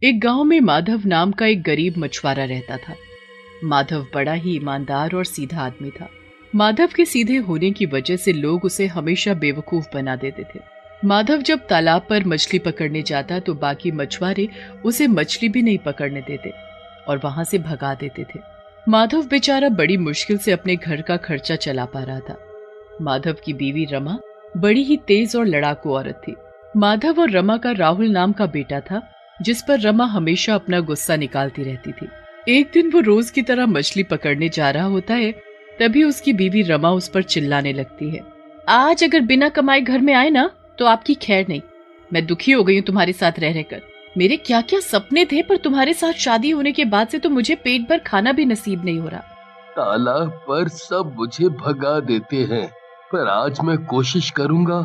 एक गांव में माधव नाम का एक गरीब मछुआरा रहता था। माधव बड़ा ही ईमानदार और सीधा आदमी था। माधव के सीधे होने की वजह से लोग उसे हमेशा बेवकूफ बना देते थे। माधव जब तालाब पर मछली पकड़ने जाता तो बाकी मछुआरे उसे मछली भी नहीं पकड़ने देते और वहां से भगा देते थे। माधव बेचारा बड़ी मुश्किल से अपने घर का खर्चा चला पा रहा था। माधव की बीवी रमा बड़ी ही तेज और लड़ाकू औरत थी। माधव और रमा का राहुल नाम का बेटा था, जिस पर रमा हमेशा अपना गुस्सा निकालती रहती थी। एक दिन वो रोज की तरह मछली पकड़ने जा रहा होता है, तभी उसकी बीवी रमा उस पर चिल्लाने लगती है, आज अगर बिना कमाए घर में आए ना तो आपकी खैर नहीं। मैं दुखी हो गई हूँ तुम्हारे साथ रह रहकर। मेरे क्या क्या सपने थे, पर तुम्हारे साथ शादी होने के बाद से तो मुझे पेट भर खाना भी नसीब नहीं हो रहा। तालाब पर सब मुझे भगा देते हैं, पर आज मैं कोशिश करूंगा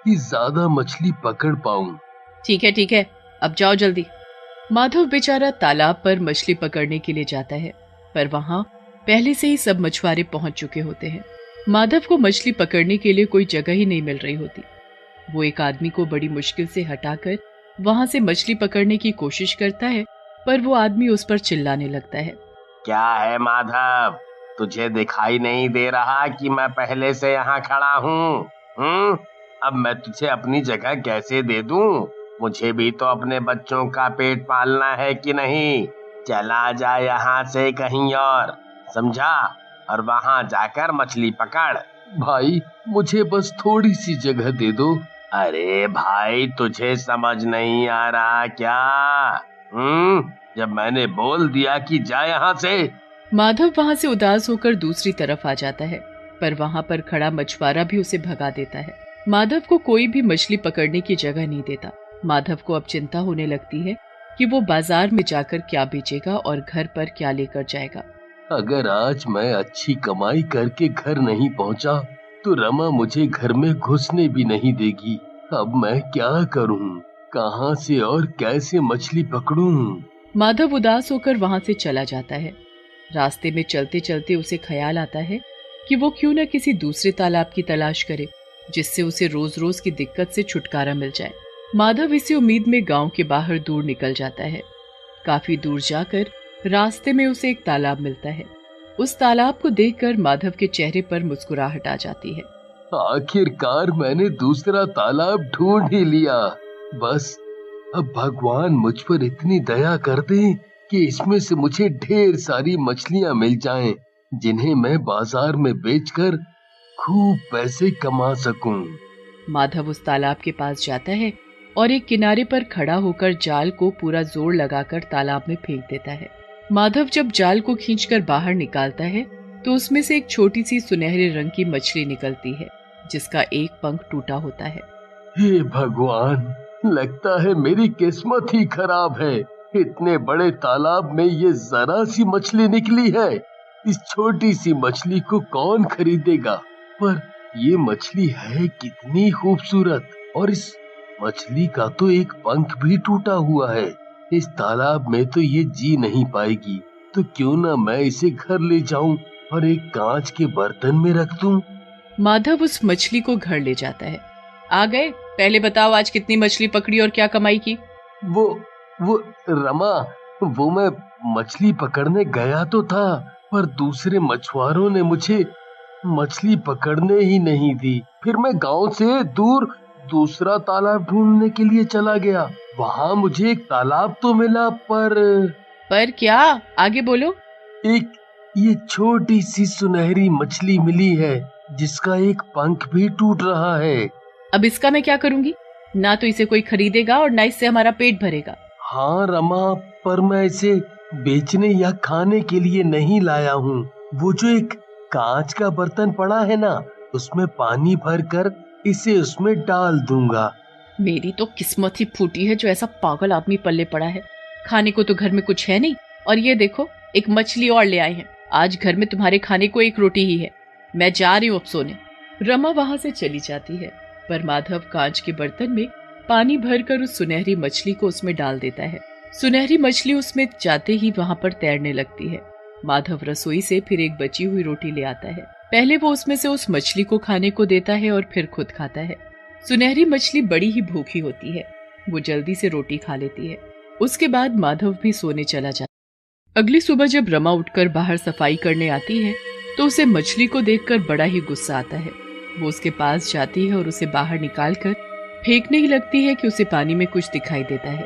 कि ज्यादा मछली पकड़ पाऊं। ठीक है, अब जाओ जल्दी। माधव बेचारा तालाब पर मछली पकड़ने के लिए जाता है, पर वहां पहले से ही सब मछुआरे पहुंच चुके होते हैं। माधव को मछली पकड़ने के लिए कोई जगह ही नहीं मिल रही होती। वो एक आदमी को बड़ी मुश्किल से हटाकर वहां से मछली पकड़ने की कोशिश करता है, पर वो आदमी उस पर चिल्लाने लगता है, क्या है माधव, तुझे दिखाई नहीं दे रहा कि मैं पहले से यहाँ खड़ा हूँ? अब मैं तुझे अपनी जगह कैसे दे दूँ? मुझे भी तो अपने बच्चों का पेट पालना है कि नहीं? चला जा यहाँ से कहीं और, समझा? और वहाँ जाकर मछली पकड़। भाई मुझे बस थोड़ी सी जगह दे दो। अरे भाई, तुझे समझ नहीं आ रहा क्या? जब मैंने बोल दिया कि जा यहाँ से। माधव वहां से उदास होकर दूसरी तरफ आ जाता है, पर वहां पर खड़ा मछुआरा भी उसे भगा देता है। माधव को कोई भी मछली पकड़ने की जगह नहीं देता। माधव को अब चिंता होने लगती है कि वो बाजार में जाकर क्या बेचेगा और घर पर क्या लेकर जाएगा। अगर आज मैं अच्छी कमाई करके घर नहीं पहुंचा तो रमा मुझे घर में घुसने भी नहीं देगी। अब मैं क्या करूं? कहां से और कैसे मछली पकड़ूं? माधव उदास होकर वहां से चला जाता है। रास्ते में चलते चलते उसे ख्याल आता है कि वो क्यों न किसी दूसरे तालाब की तलाश करे, जिससे उसे रोज रोज की दिक्कत से छुटकारा मिल जाए। माधव इसी उम्मीद में गांव के बाहर दूर निकल जाता है। काफी दूर जाकर रास्ते में उसे एक तालाब मिलता है। उस तालाब को देखकर माधव के चेहरे पर मुस्कुराहट आ जाती है। आखिरकार मैंने दूसरा तालाब ढूंढ ही लिया। बस अब भगवान मुझ पर इतनी दया कर दे कि इसमें से मुझे ढेर सारी मछलियां मिल जाएं, जिन्हें मैं बाजार में बेचकर खूब पैसे कमा सकूं। माधव उस तालाब के पास जाता है और एक किनारे पर खड़ा होकर जाल को पूरा जोर लगाकर तालाब में फेंक देता है। माधव जब जाल को खींचकर बाहर निकालता है तो उसमें से एक छोटी सी सुनहरे रंग की मछली निकलती है, जिसका एक पंख टूटा होता है। हे भगवान, लगता है मेरी किस्मत ही खराब है। इतने बड़े तालाब में ये जरा सी मछली निकली है। इस छोटी सी मछली को कौन खरीदेगा? पर ये मछली है कितनी खूबसूरत, और इस मछली का तो एक पंख भी टूटा हुआ है। इस तालाब में तो ये जी नहीं पाएगी, तो क्यों ना मैं इसे घर ले जाऊं और एक कांच के बर्तन में रख दूं। माधव उस मछली को घर ले जाता है। आ गए, पहले बताओ आज कितनी मछली पकड़ी और क्या कमाई की? वो रमा, वो मैं मछली पकड़ने गया तो था, पर दूसरे मछुआरों ने मुझे मछली पकड़ने ही नहीं दी। फिर मैं गांव से दूर दूसरा तालाब ढूंढने के लिए चला गया। वहाँ मुझे एक तालाब तो मिला, पर क्या? आगे बोलो। एक ये छोटी सी सुनहरी मछली मिली है, जिसका एक पंख भी टूट रहा है। अब इसका मैं क्या करूंगी? ना तो इसे कोई खरीदेगा और ना इससे हमारा पेट भरेगा। हाँ रमा, पर मैं इसे बेचने या खाने के लिए नहीं लाया हूँ। वो जो एक कांच का बर्तन पड़ा है ना, उसमें पानी भरकर इसे उसमें डाल दूंगा। मेरी तो किस्मत ही फूटी है जो ऐसा पागल आदमी पल्ले पड़ा है। खाने को तो घर में कुछ है नहीं, और ये देखो एक मछली और ले आए हैं। आज घर में तुम्हारे खाने को एक रोटी ही है। मैं जा रही हूँ अब सोने। रमा वहां से चली जाती है, पर माधव कांच के बर्तन में पानी भरकर उस सुनहरी मछली को उसमें डाल देता है। सुनहरी मछली उसमें जाते ही वहां पर तैरने लगती है। माधव रसोई से फिर एक बची हुई रोटी ले आता है। पहले वो उसमें से उस मछली को खाने को देता है और फिर खुद खाता है। सुनहरी मछली बड़ी ही भूखी होती है। वो जल्दी से रोटी खा लेती है। उसके बाद माधव भी सोने चला जाता। अगली सुबह जब रमा उठकर बाहर सफाई करने आती है तो उसे मछली को देखकर बड़ा ही गुस्सा आता है। वो उसके पास जाती है और उसे बाहर निकालकर फेंकने ही लगती है कि उसे पानी में कुछ दिखाई देता है।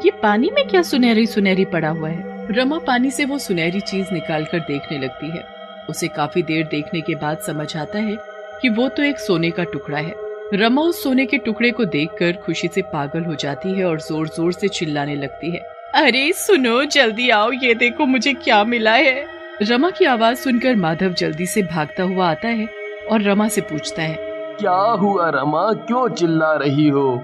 ये पानी में क्या सुनहरी सुनहरी पड़ा हुआ है? रमा पानी से वो सुनहरी चीज निकालकर देखने लगती है। उसे काफी देर देखने के बाद समझ आता है कि वो तो एक सोने का टुकड़ा है। रमा उस सोने के टुकड़े को देखकर खुशी से पागल हो जाती है और जोर जोर से चिल्लाने लगती है, अरे सुनो, जल्दी आओ, ये देखो मुझे क्या मिला है। रमा की आवाज सुनकर माधव जल्दी से भागता हुआ आता है और रमा से पूछता है, क्या हुआ रमा, क्यों चिल्ला रही हो?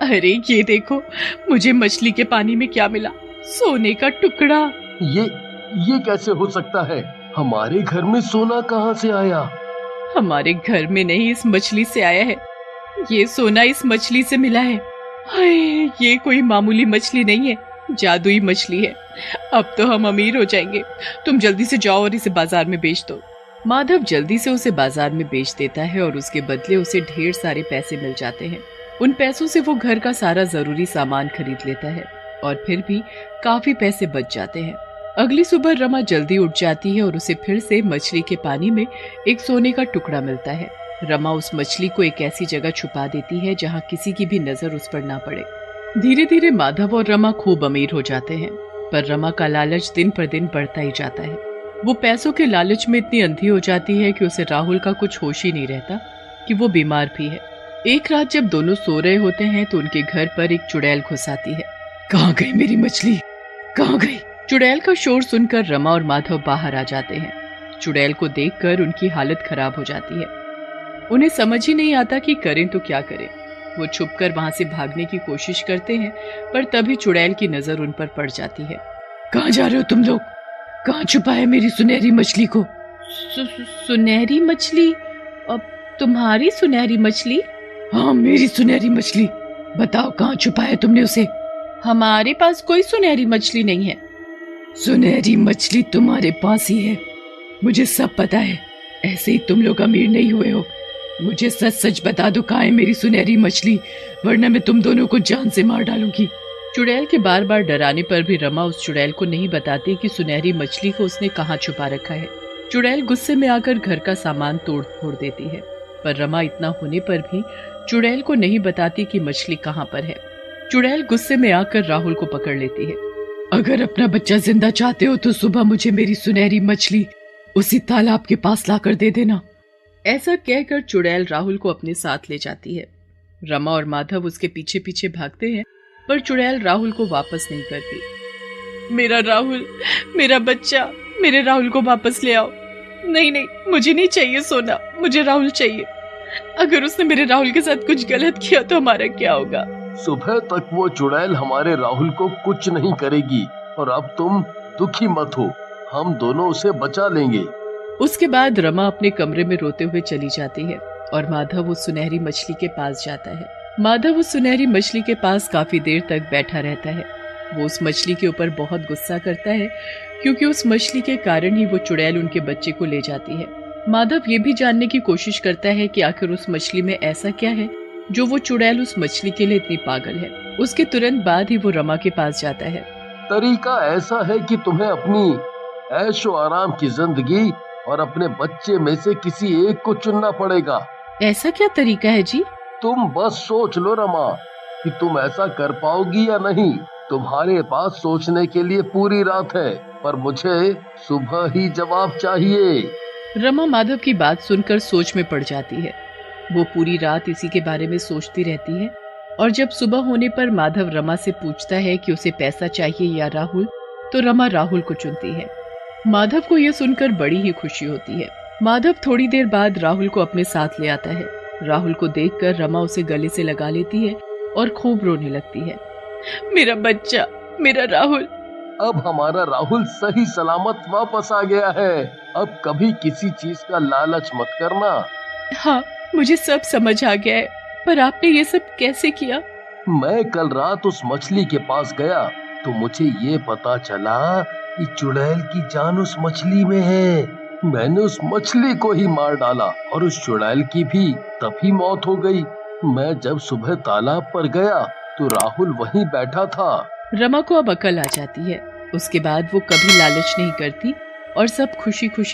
अरे ये देखो, मुझे मछली के पानी में क्या मिला, सोने का टुकड़ा। ये कैसे हो सकता है? हमारे घर में सोना कहाँ से आया? हमारे घर में नहीं, इस मछली से आया है। ये सोना इस मछली से मिला है। हाय, ये कोई मामूली मछली नहीं है, जादुई मछली है। अब तो हम अमीर हो जाएंगे। तुम जल्दी से जाओ और इसे बाजार में बेच दो। माधव जल्दी से उसे बाजार में बेच देता है और उसके बदले उसे ढेर सारे पैसे मिल जाते हैं। उन पैसों से वो घर का सारा जरूरी सामान खरीद लेता है और फिर भी काफी पैसे बच जाते हैं। अगली सुबह रमा जल्दी उठ जाती है और उसे फिर से मछली के पानी में एक सोने का टुकड़ा मिलता है। रमा उस मछली को एक ऐसी जगह छुपा देती है जहाँ किसी की भी नजर उस पर ना पड़े। धीरे धीरे माधव और रमा खूब अमीर हो जाते हैं, पर रमा का लालच दिन पर दिन बढ़ता ही जाता है। वो पैसों के लालच में इतनी अंधी हो जाती है कि उसे राहुल का कुछ होश ही नहीं रहता कि वो बीमार भी है। एक रात जब दोनों सो रहे होते हैं तो उनके घर पर एक चुड़ैल घुस आती है। कहाँ गई मेरी मछली, कहाँ गई? चुड़ैल का शोर सुनकर रमा और माधव बाहर आ जाते हैं। चुड़ैल को देखकर उनकी हालत खराब हो जाती है। उन्हें समझ ही नहीं आता कि करें तो क्या करें। वो छुपकर वहां से भागने की कोशिश करते हैं, पर तभी चुड़ैल की नजर उन पर पड़ जाती है। कहाँ जा रहे हो तुम लोग? कहाँ छुपा है मेरी सुनहरी मछली को? सुनहरी मछली? अब तुम्हारी सुनहरी मछली? हाँ, मेरी सुनहरी मछली। बताओ, कहाँ छुपा है तुमने उसे? हमारे पास कोई सुनहरी मछली नहीं है। सुनहरी मछली तुम्हारे पास ही है, मुझे सब पता है। ऐसे ही तुम लोग अमीर नहीं हुए हो। मुझे सच सच बता दो, कहाँ है मेरी सुनहरी मछली, वरना मैं तुम दोनों को जान से मार डालूंगी। चुड़ैल के बार बार डराने पर भी रमा उस चुड़ैल को नहीं बताती कि सुनहरी मछली को उसने कहाँ छुपा रखा है। चुड़ैल गुस्से में आकर घर का सामान तोड़ फोड़ देती है, पर रमा इतना होने पर भी चुड़ैल को नहीं बताती कि मछली कहाँ पर है। चुड़ैल गुस्से में आकर राहुल को पकड़ लेती है। अगर अपना बच्चा जिंदा चाहते हो तो सुबह मुझे मेरी सुनहरी मछली उसी तालाब के पास लाकर दे देना। ऐसा कहकर चुड़ैल राहुल को अपने साथ ले जाती है। रमा और माधव उसके पीछे पीछे भागते हैं, पर चुड़ैल राहुल को वापस नहीं करती। मेरा राहुल, मेरा बच्चा, मेरे राहुल को वापस ले आओ। नहीं नहीं, मुझे नहीं चाहिए सोना, मुझे राहुल चाहिए। अगर उसने मेरे राहुल के साथ कुछ गलत किया तो हमारा क्या होगा? सुबह तक वो चुड़ैल हमारे राहुल को कुछ नहीं करेगी, और अब तुम दुखी मत हो, हम दोनों उसे बचा लेंगे। उसके बाद रमा अपने कमरे में रोते हुए चली जाती है और माधव उस सुनहरी मछली के पास जाता है। माधव उस सुनहरी मछली के पास काफी देर तक बैठा रहता है। वो उस मछली के ऊपर बहुत गुस्सा करता है, क्योंकि उस मछली के कारण ही वो चुड़ैल उनके बच्चे को ले जाती है। माधव ये भी जानने की कोशिश करता है कि आखिर उस मछली में ऐसा क्या है जो वो चुड़ैल उस मछली के लिए इतनी पागल है। उसके तुरंत बाद ही वो रमा के पास जाता है। तरीका ऐसा है कि तुम्हें अपनी ऐशो आराम की जिंदगी और अपने बच्चे में से किसी एक को चुनना पड़ेगा। ऐसा क्या तरीका है जी? तुम बस सोच लो रमा कि तुम ऐसा कर पाओगी या नहीं। तुम्हारे पास सोचने के लिए पूरी रात है, पर मुझे सुबह ही जवाब चाहिए। रमा माधव की बात सुनकर सोच में पड़ जाती है। वो पूरी रात इसी के बारे में सोचती रहती है, और जब सुबह होने पर माधव रमा से पूछता है कि उसे पैसा चाहिए या राहुल, तो रमा राहुल को चुनती है। माधव को यह सुनकर बड़ी ही खुशी होती है। माधव थोड़ी देर बाद राहुल को अपने साथ ले आता है। राहुल को देखकर रमा उसे गले से लगा लेती है और खूब रोने लगती है। मेरा बच्चा, मेरा राहुल। अब हमारा राहुल सही सलामत वापस आ गया है। अब कभी किसी चीज का लालच मत करना। हाँ, मुझे सब समझ आ गया है, पर आपने ये सब कैसे किया? मैं कल रात उस मछली के पास गया तो मुझे ये पता चला कि चुड़ैल की जान उस मछली में है। मैंने उस मछली को ही मार डाला और उस चुड़ैल की भी तभी मौत हो गई। मैं जब सुबह तालाब पर गया तो राहुल वहीं बैठा था। रमा को अब अकल आ जाती है। उसके बाद वो कभी लालच नहीं करती और सब खुशी खुशी